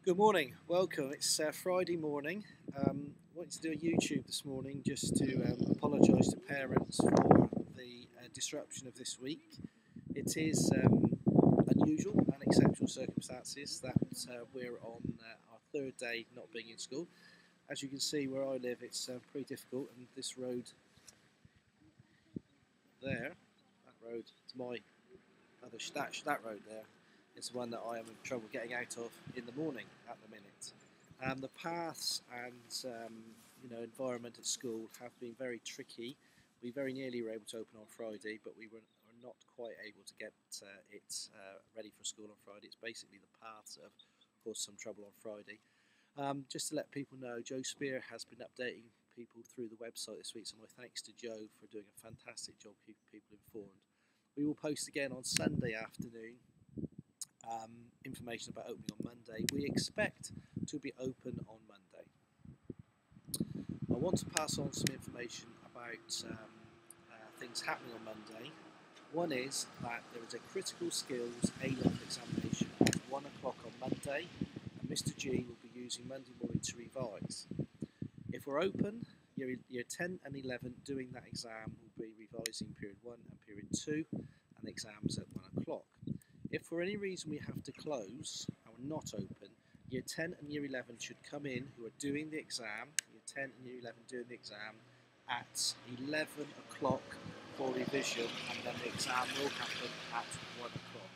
Good morning, welcome. It's Friday morning. Wanted to do a YouTube this morning just to apologise to parents for the disruption of this week. It is unusual and exceptional circumstances that we're on our third day not being in school. As you can see where I live, it's pretty difficult, and this road there, that road to my other that road there is the one that I am in trouble getting out of in the morning at the minute. The paths and environment at school have been very tricky. We very nearly were able to open on Friday, but we were not quite able to get it ready for school on Friday. It's basically the paths that have caused some trouble on Friday. Just to let people know, Joe Spear has been updating people through the website this week, so my thanks to Joe for doing a fantastic job keeping people informed. We will post again on Sunday afternoon information about opening on Monday. We expect to be open on Monday. I want to pass on some information about things happening on Monday. One is that there is a critical skills A-level examination at 1 o'clock on Monday, and Mr G will be using Monday morning to revise. If we're open, year 10 and 11 doing that exam will be revising period 1 and period 2, and the exams at 1 o'clock. If for any reason we have to close and we're not open, year 10 and year 11 should come in who are doing the exam, year 10 and year 11 doing the exam at 11 o'clock for revision, and then the exam will happen at 1 o'clock.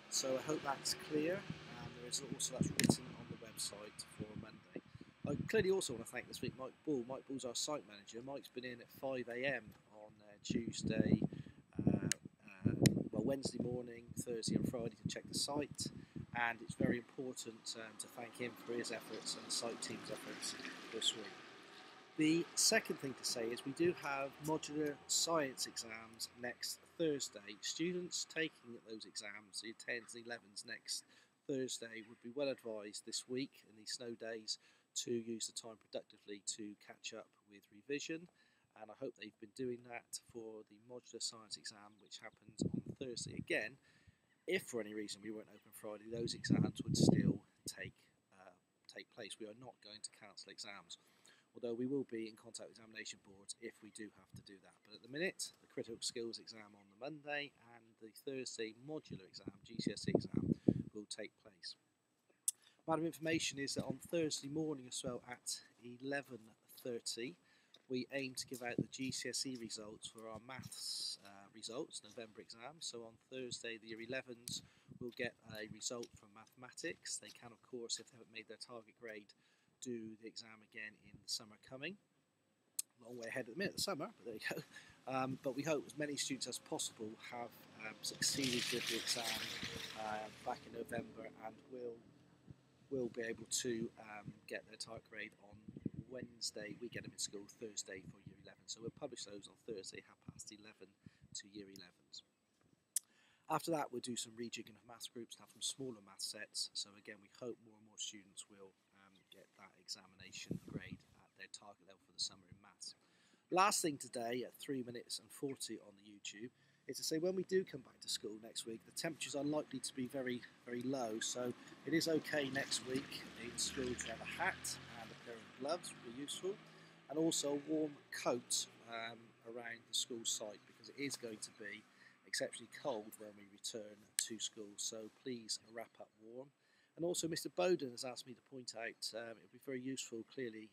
So I hope that's clear, and there is also that's written on the website for Monday. I clearly also want to thank this week Mike Bull. Mike Bull's our site manager. Mike's been in at 5 a.m. on Tuesday, Wednesday morning, Thursday and Friday to check the site, and it's very important to thank him for his efforts and the site team's efforts this week. The second thing to say is we do have modular science exams next Thursday. Students taking those exams, the 10s and 11s next Thursday, would be well advised this week in these snow days to use the time productively to catch up with revision, and I hope they've been doing that for the modular science exam, which happens on Thursday. Again, if for any reason we weren't open Friday, those exams would still take place. We are not going to cancel exams, although we will be in contact with examination boards if we do have to do that. But at the minute, the critical skills exam on the Monday and the Thursday modular exam, GCSE exam, will take place. Matter of information is that on Thursday morning as well at 11:30, we aim to give out the GCSE results for our maths results, November exam. So on Thursday, the year 11s will get a result from mathematics. They can, of course, if they haven't made their target grade, do the exam again in the summer coming. Long way ahead at the minute, the summer, but there you go. But we hope as many students as possible have succeeded with the exam back in November, and will be able to get their target grade on Wednesday. We get them in school Thursday for year 11. So we'll publish those on Thursday, 11:30 to year 11s. After that, we'll do some rejigging of maths groups and have some smaller math sets. So again, we hope more and more students will get that examination grade at their target level for the summer in maths. Last thing today at 3 minutes and 40 on the YouTube is to say when we do come back to school next week, the temperatures are likely to be very, very low. So it is okay next week in school to have a hat and a pair of gloves would be useful, and also a warm coat around the school site, because it is going to be exceptionally cold when we return to school. So please wrap up warm. And also Mr Bowden has asked me to point out it would be very useful, clearly,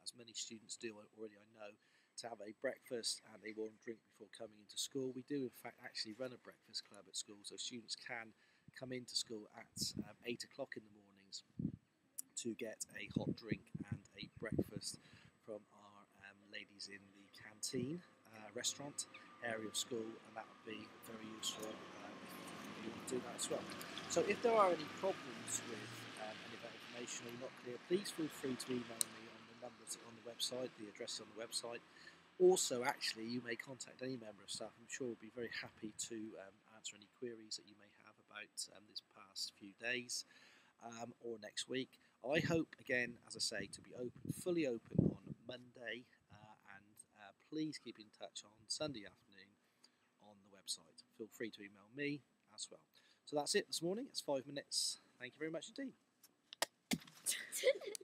as many students do already, I know, to have a breakfast and a warm drink before coming into school. We do in fact actually run a breakfast club at school, so students can come into school at 8 o'clock in the mornings to get a hot drink and a breakfast from our ladies in the canteen restaurant area of school, and that would be very useful if you want to do that as well. So if there are any problems with any of that information or you're not clear, please feel free to email me on the numbers on the website, the address on the website. Also, actually, you may contact any member of staff. I'm sure we'll be very happy to answer any queries that you may have about this past few days or next week. I hope, again, as I say, to be fully open on Monday, and please keep in touch on Sunday afternoon on the website. Feel free to email me as well. So that's it this morning. It's 5 minutes. Thank you very much indeed. it.